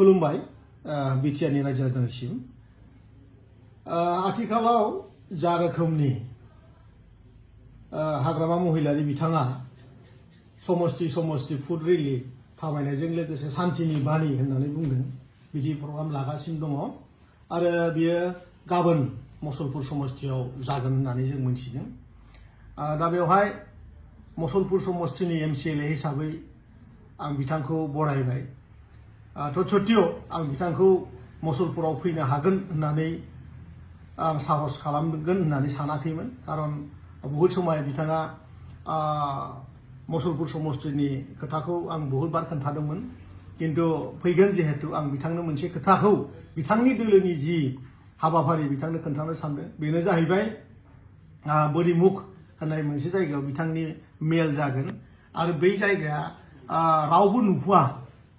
खुलुमबाय बिटिआरनि रायजो राजानिसिम आथिखालाव जा रोखोमनि हाग्रामा महिलारि बिथाङा समस्ति फुड रेली थाबायनायजों लोगोसे शान्तिनि बानी होननानै बुंदों बिदि प्रग्राम लागासिनो दङ आरो बियो गाबोन मसलपुर समस्तियाव जागोन होननानै जों मोनथिदों दा बेवहाय मसलपुर समस्तिनि एमसिएलए हिसाबै आं बिथांखौ बरायबाय तथ्यथिय आं बिथांखौ मसलपुराव फैनो हागोन होननानै आं साहस खालामगोन होननानै सानाखैमोन खारन बहुत समय बिथाङा मसलपुर समस्तिनि खोथाखौ आं बहुत बार खोन्थादोंमोन किन्तु फैगोन जिहेतु आं बिथांनो मोनसे खोथाखौ बिथांनि दोलोनि जि हाबाफारि बिथांनो खोन्थानो सानदों बेनो जाहैबाय बोरिमुख होननाय मोनसे जायगायाव बिथांनि मेल जागोन आरो बै जायगाया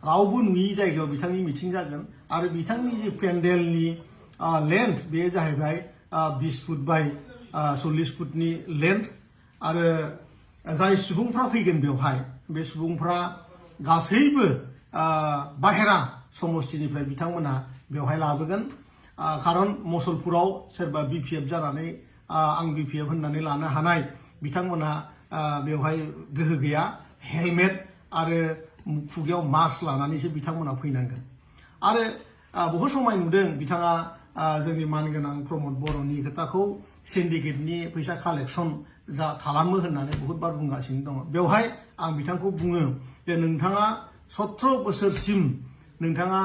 रावबो नुयि जायगायाव बिथांनि मिटिं जागोन आरो बिथांनि जि पेन्डेलनि लेन्थ बेयो जाहैबाय 20 फुट बाय 40 फुटनि लेन्थ आरो जाय सुबुंफ्रा फैगोन बेवहाय बे सुबुंफ्रा गासैबो बाहेरा समस्तिनिफ्राय बिथांमोना बेवहाय लाबोगोन खारन मसलपुराव सोरबा बिपिएफ जानानै आं बिपिएफ होननानै लानो हानाय बिथांमोना बेवहाय गोहो गैया हेलमेट आरो खुगायाव मास्क लानानैसो बिथांमोना फैनांगोन आरो बहुत समय नुदों बिथाङा जोंनि मानगोनां प्रमद बर'नि खोथाखौ सिन्डिकेटनि फैसा कालेक्सन खालामो होननानै बहुत बार बुंगासिनो दङ बेवहाय आं बिथांखौ बुङो जे नोंथाङा 17 बोसोरसिम नोंथाङा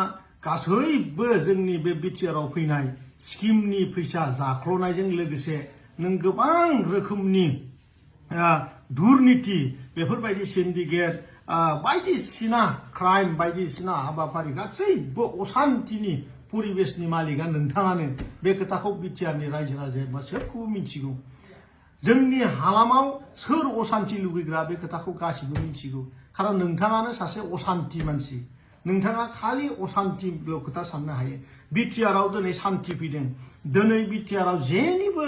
गासैबो जोंनि बे बिटिआरआव फैनाय स्किमनि फैसा जाख्ल'नायजों लोगोसे नों गोबां रोखोमनि दुर्नीति बेफोरबायदि सिन्डिकेट बायदिसिना क्राइम बायदिसिना हाबाफारि गासैबो अशान्तिनि परिबेशनि मालिकआ नोंथाङानो बे खोथाखौ बिटिआरनि रायजो राजाया बा सोबखौबो मिथिगौ जोंनि हालामाव सोर अशान्ति लुगैग्रा बे खोथाखौ गासिबो मिथिगौ खारन नोंथाङानो सासे अशान्ति मानसि नोंथाङा खालि अशान्तिल' खोथा साननो हायो बिटिआरआव दिनै शान्ति फैदों दिनै बिटिआरआव जेनिबो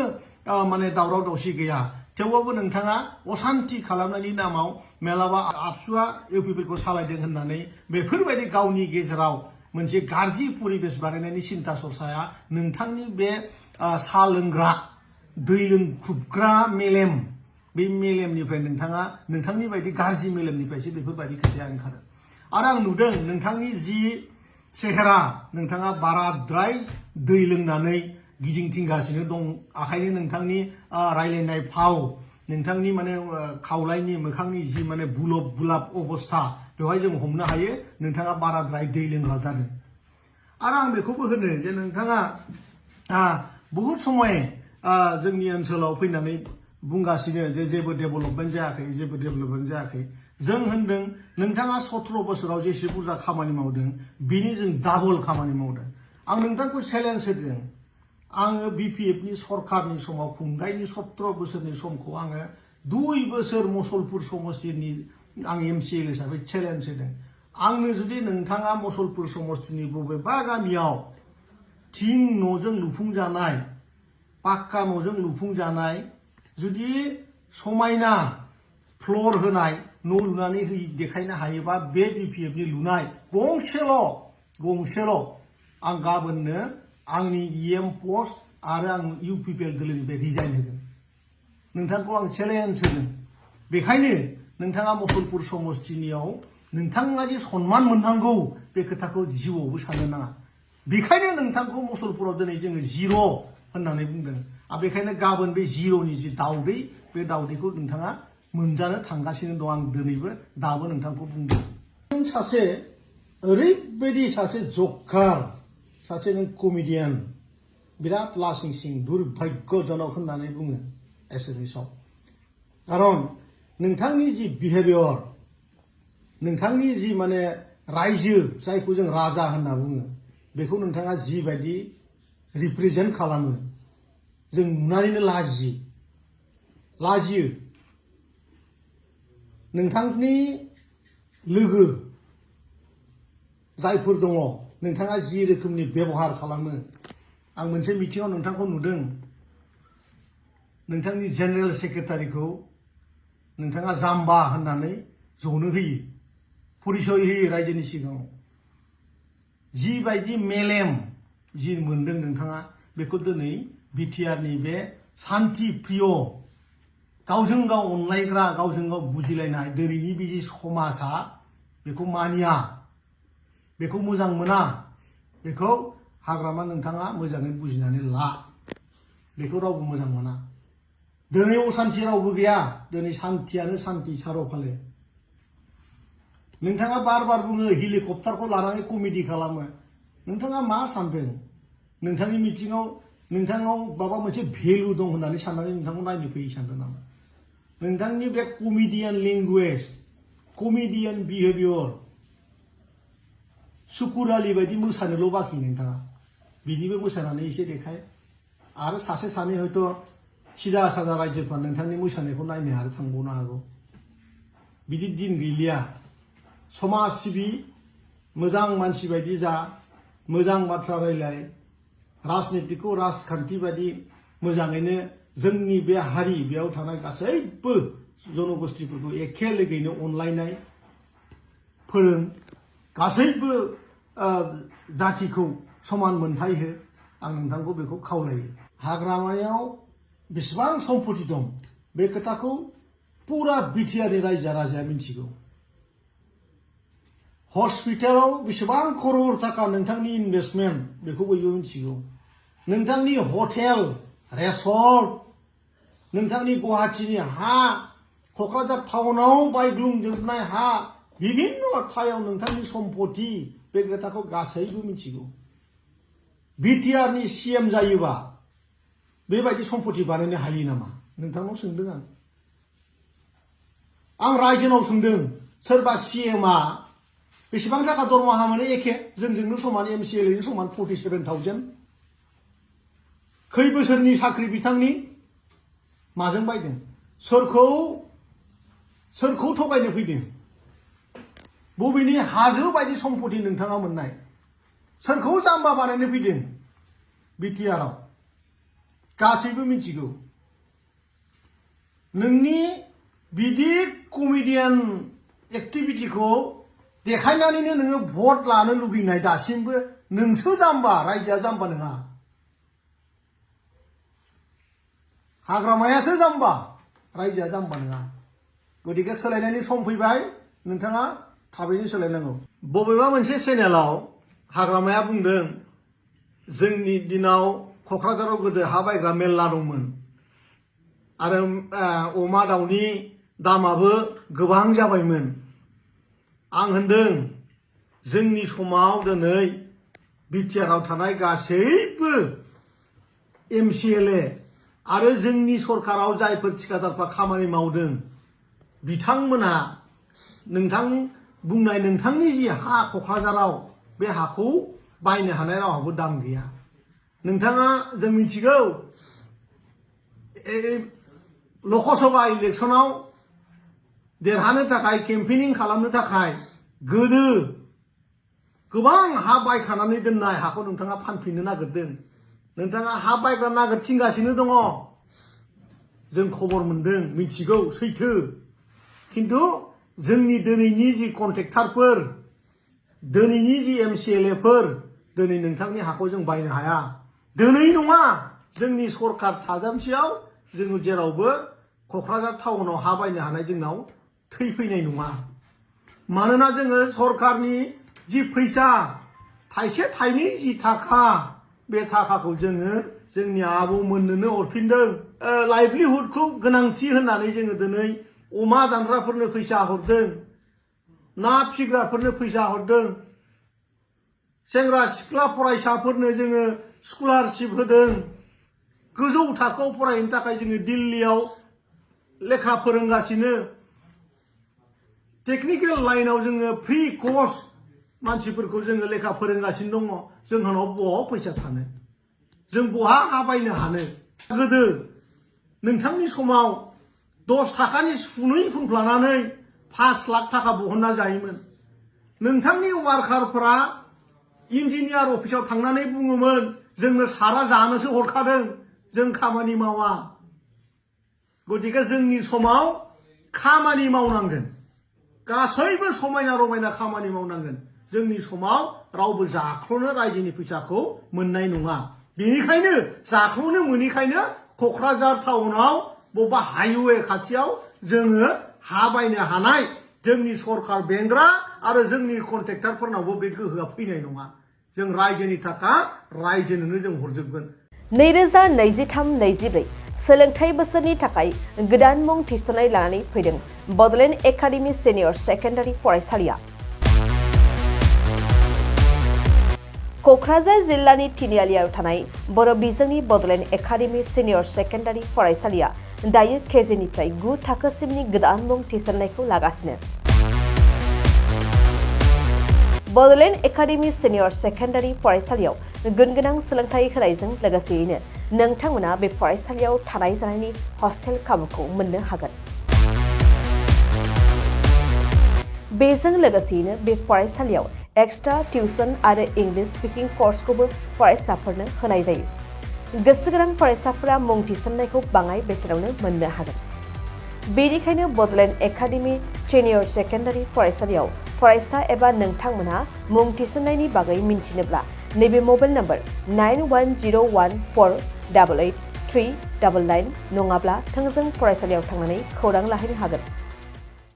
माने दावराव दावसि गैया थेवबाबो नोंथाङा अशान्ति खालामनायनि नामाव मेलाबा आबसुआ इउपिपिएलखौ सालायदों होननानै बेफोरबायदि गावनि गेजेराव मोनसे गाज्रि परिबेश बानायनायनि सिन्ता सरसाया नोंथांनि बे सा लोंग्रा दै लोंखुबग्रा मेलेम बे मेलेमनिफ्राय नोंथाङा नोंथांनि बायदि गाज्रि मेलेमनिफ्रायसो बेफोरबायदि खोथाया ओंखारो आरो आं नुदों नोंथांनि जि सेहेरा नोंथाङा बाराद्राय दै लोंनानै गिदिंथिंगासिनो दं आखायनो नोंथांनि रायलायनाय फाव नोंथांनि माने खावलायनि मोखांनि जि माने बुलब बुलाब अबस्था बेवहाय जों हमनो हायो नोंथाङा बाराद्राय दै लोंग्रा जादों आरो आं बेखौबो होनो जे नोंथाङा बहुत समय जोंनि ओनसोलाव फैनानै बुंगासिनो जे जेबो डेभेलपमेन्ट जायाखै जों होनदों नोंथाङा 17 बोसोराव जेसे बुरजा खामानि मावदों बिनि जों डाबल खामानि मावदों आं नोंथांखौ चेलेन्ज होदों आङो बिपिएफनि सरकारनि समाव खुंथायनि 17 बोसोरनि समखौ आङो 2 बोसोर मसलपुर समस्तिनि आं एमसिएल हिसाबै चेलेन्ज होदों आंनो जुदि नोंथाङा मसलपुर समस्तिनि बबेबा गामियाव थिं न'जों लुफुंजानाय पाक्का न'जों लुफुंजानाय जुदि समायना फ्लर होनाय न' लुनानै देखायनो हायोबा बे बिपिएफनि लुनाय गंसेल' आं गाबोननो आंनि इएम पस्ट आरो आं इउपिपिएल दोलोनिफ्राय रिजाइन होगोन नोंथांखौ आं चेलेन्ज होदों बेखायनो नोंथाङा मसलपुर समस्तिनियाव नोंथाङा जे सन्मान मोननांगौ बे खोथाखौ जिउआवबो साननो नाङा बेखायनो नोंथांखौ मसलपुराव दिनै जोङो 0 होननानै बुंदों आरो बेखायनो गाबोन बे 0नि जि दावदै बे दावदैखौ नोंथाङा मोनजानो थांगासिनो दं आं दिनैबो दाबो नोंथांखौ बुंदों नों सासे ओरैबायदि सासे जकार सासे नों कमेडियान बिराद लासिं दुर्भाग्यजनक होननानै बुङो एसामिसाव खारन नोंथांनि जि बिहेभियर नोंथांनि जि माने रायजो जायखौ जों राजा होनना बुङो बेखौ नोंथाङा जिबायदि रिप्रेजेन्ट खालामो जों नुनानैनो लाजियो नोंथांनि लोगो जायफोर दङ नोंथाङा जि रोखोमनि बेबहार खालामो आं मोनसे मिटिङाव नोंथांखौ नुदों नोंथांनि जेनेरेल सेक्रेटारिखौ नोंथाङा जाम्बा होननानै जनो होयो परिचय होयो रायजोनि सिगाङाव जिबायदि मेलेम जि मोनदों नोंथाङा बेखौ दिनै बिटिआरनि बे सान्थि प्रिय गावजों गाव अनलायग्रा गावजों गाव बुजिलायनाय दिनैनि बे जि समाजा बेखौ मानिया बेखौ मोजां मोना बेखौ हाग्रामा नोंथाङा मोजाङै बुजिनानै ला बेखौ रावबो मोजां मोना दिनै असान्थि रावबो गैया दिनै सान्थियानो सान्थि सार'फाले नोंथाङा बार बार बुङो हेलिकप्टारखौ लानानै कमेडि खालामो नोंथाङा मा सानदों नोंथांनि मिटिङाव नोंथाङाव माबा मोनसे भेलु दं होननानै साननानै नोंथांखौ नायनो फैयो सानदों नामा नोंथांनि बे कमेडियान लेंगुवेज कमेडियान बिहेभियर सुकुरालि बायदि मोसानोल' बाखि नोंथाङा बिदिबो मोसानानै एसे देखाय आरो सासे सानै हयथ' सिदा सादा रायजोफ्रा नोंथांनि मोसानायखौ नायनो आरो थांबावनो हागौ बिदि दिन गैलिया समाज सिबि मोजां मानसि बायदि जा मोजां बाथ्रा रायलाय राजनितिखौ राजखान्थि बायदि मोजाङैनो जोंनि बे हारि बेयाव थानाय गासैबो जनगोष्ठीफोरखौ एखे लोगोयैनो अनलायनाय फोरों गासैबो जातिखौ समान मोनथाय हो आं नोंथांखौ बेखौ खावलायो हाग्रामायाव बेसेबां सम्पति दं बे खोथाखौ पुरा बिटिआरनि रायजो राजाया मिथिगौ हस्पिटालाव बेसेबां करोड़ थाखा नोंथांनि इनभेस्टमेन्ट बेखौ बयबो मिथिगौ नोंथांनि हटेल रेसर्ट नोंथांनि गुवाहाटीनि हा क'क्राझार टाउनाव बायग्लुंजोबनाय हा बिभिन्न थायाव नोंथांनि सम्पति बे खोथाखौ गासैबो मिथिगौ बिटिआरनि सीएम जायोबा बेबायदि सम्पति बानायनो हायो नामा नोंथांनाव सोंदों आं रायजोनाव सोंदों सोरबा सीएमआ बेसेबां थाखा दरमाहा मोनो एखे जोंजोंनो समान एमसिएलएजों समान 47,000 खै बोसोरनि साख्रि बिथांनि माजों बायदों सोरखौ थगायनो फैदों बबेनि हाजो बायदि सम्पति नोंथाङा मोननाय सोरखौ जाम्बा बानायनो फैदों बिटिआरआव गासैबो मिथिगौ नोंनि बिदि कमेडियान एक्टिभिटिखौ देखायनानैनो नोङो भट लानो लुगैनाय दासिमबो नोंसो जाम्बा रायजोआ जाम्बा नङा हाग्रामायासो जाम्बा रायजोआ जाम्बा नङा गतिके सोलायनायनि सम फैबाय नोंथाङा थाबैनो सोलायनांगौ बबेबा मोनसे चेनेलाव हाग्रामाया बुंदों जोंनि दिनाव क'क्राझाराव गोदो हा बायग्रा मेल्ला दंमोन आरो अमा दाउनि दामाबो गोबां जाबायमोन आं होनदों जोंनि समाव दिनै बिटिआरआव थानाय गासैबो एमसिएलए आरो जोंनि सरकाराव जायफोर थिखादारफ्रा खामानि मावदों बिथांमोना नोंथां बुंनाय नोंथांनि जि हा क'क्राझाराव बे हाखौ बायनो हानाय रावहाबो दाम गैया नोंथाङा जों मिथिगौ लकसभा इलेक्सनाव देरहानो थाखाय केम्पेनिं खालामनो थाखाय गोदो गोबां हा बायखानानै दोननाय हाखौ नोंथाङा फानफिननो नागिरदों नोंथाङा हा बायग्रा नागिरथिंगासिनो दङ जों खबर मोनदों मिथिगौ सैथो खिन्थु जोंनि दिनैनि जि कन्ट्रेक्टारफोर दिनैनि जि एमसिएलएफोर दिनै नोंथांनि हाखौ जों बायनो हाया दिनै नङा जोंनि सरकार थाजामसेयाव जोङो जेरावबो क'क्राझार टाउनाव हा बायनो हानाय जोंनाव थैफैनाय नङा मानोना जोङो सरकारनि जि फैसा थाइसे थाइनै जि थाखा बे थाखाखौ जोङो जोंनि आबौमोननोनो हरफिनदों लाइभलिहुडखौ गोनांथि होननानै जोङो दिनै अमा दानग्राफोरनो फैसा हरदों ना फिग्राफोरनो फैसा हरदों सेंग्रा सिख्ला फरायसाफोरनो जोङो स्कलारशिप होदों गोजौ थाखोआव फरायनो थाखाय जोङो दिल्लीयाव लेखा फोरोंगासिनो टेक्निकेल लाइनाव जोङो फ्रि कर्स मानसिफोरखौ जोङो लेखा फोरोंगासिनो दङ जोंहानाव बहा फैसा थानो जों बहा हा बायनो हानो गोदो नोंथांनि समाव 10 थाखानि सुनै फुनफ्लानानै 5 लाख थाखा बहनना जायोमोन नोंथांनि वार्कारफोरा इन्जिनियार अफिसाव थांनानै बुङोमोन जोंनो सारा जानोसो हरखादों जों खामानि मावा गतिके जोंनि समाव खामानि मावनांगोन गासैबो समायना रमायना खामानि मावनांगोन जोंनि समाव रावबो जाख्ल'नो रायजोनि फैसाखौ मोननाय नङा बेनिखायनो जाख्ल'नो मोनिखायनो क'क्राझार टाउनाव बबेबा हाइवे खाथियाव जोङो हा बायनो हानाय जोंनि सरकार बेंग्रा आरो जोंनि कन्ट्रेक्टरफोरनावबो बे गोहोआ फैनाय नङा जों रायजोनि थाखा रायजोनोनो जों हरजोबगोन 2023-24 सोलोंथाइ बोसोरनि थाखाय गोदान मुं थिसननाय लानानै फैदों बड'लेण्ड एकाडेमि सिनियर सेकेन्डारि फरायसालिया क'क्राझार जिल्लानि तिनिआलियाव थानाय बर' बिजोंनि बड'लेण्ड एकाडेमि सिनियर सेकेन्डारि फरायसालिया दायो केजिनिफ्राय 9 थाखोसिमनि गोदान मुं थिसननायखौ लागासिनो बड'लेण्ड एकाडेमि सिनियर सेकेन्डारि फरायसालियाव गुनगोनां सोलोंथाइ होनायजों लोगोसेयैनो नोंथांमोना बे फरायसालियाव थानाय जानायनि हस्टेल खाबुखौ मोननो हागोन बेजों लोगोसेयैनो बे फरायसालियाव एक्सट्रा टिउसन आरो इंलिश स्पीकिंग कर्सखौबो फरायसाफोरनो होनाय जायो गोसो गोनां फरायसाफोरा मुं थिसननायखौ बाङाय बेसेनावनो मोननो हागोन बेनिखायनो बड'लेण्ड एकाडेमि सिनियर सेकेन्डारि फरायसालियाव फरायसा एबा नोंथांमोनहा मुं थिसननायनि बागै मिन्थिनोब्ला नैबे मबाइल नम्बर 9101488399 नङाब्ला थोंजों फरायसालियाव थांनानै खौरां लाहैनो हागोन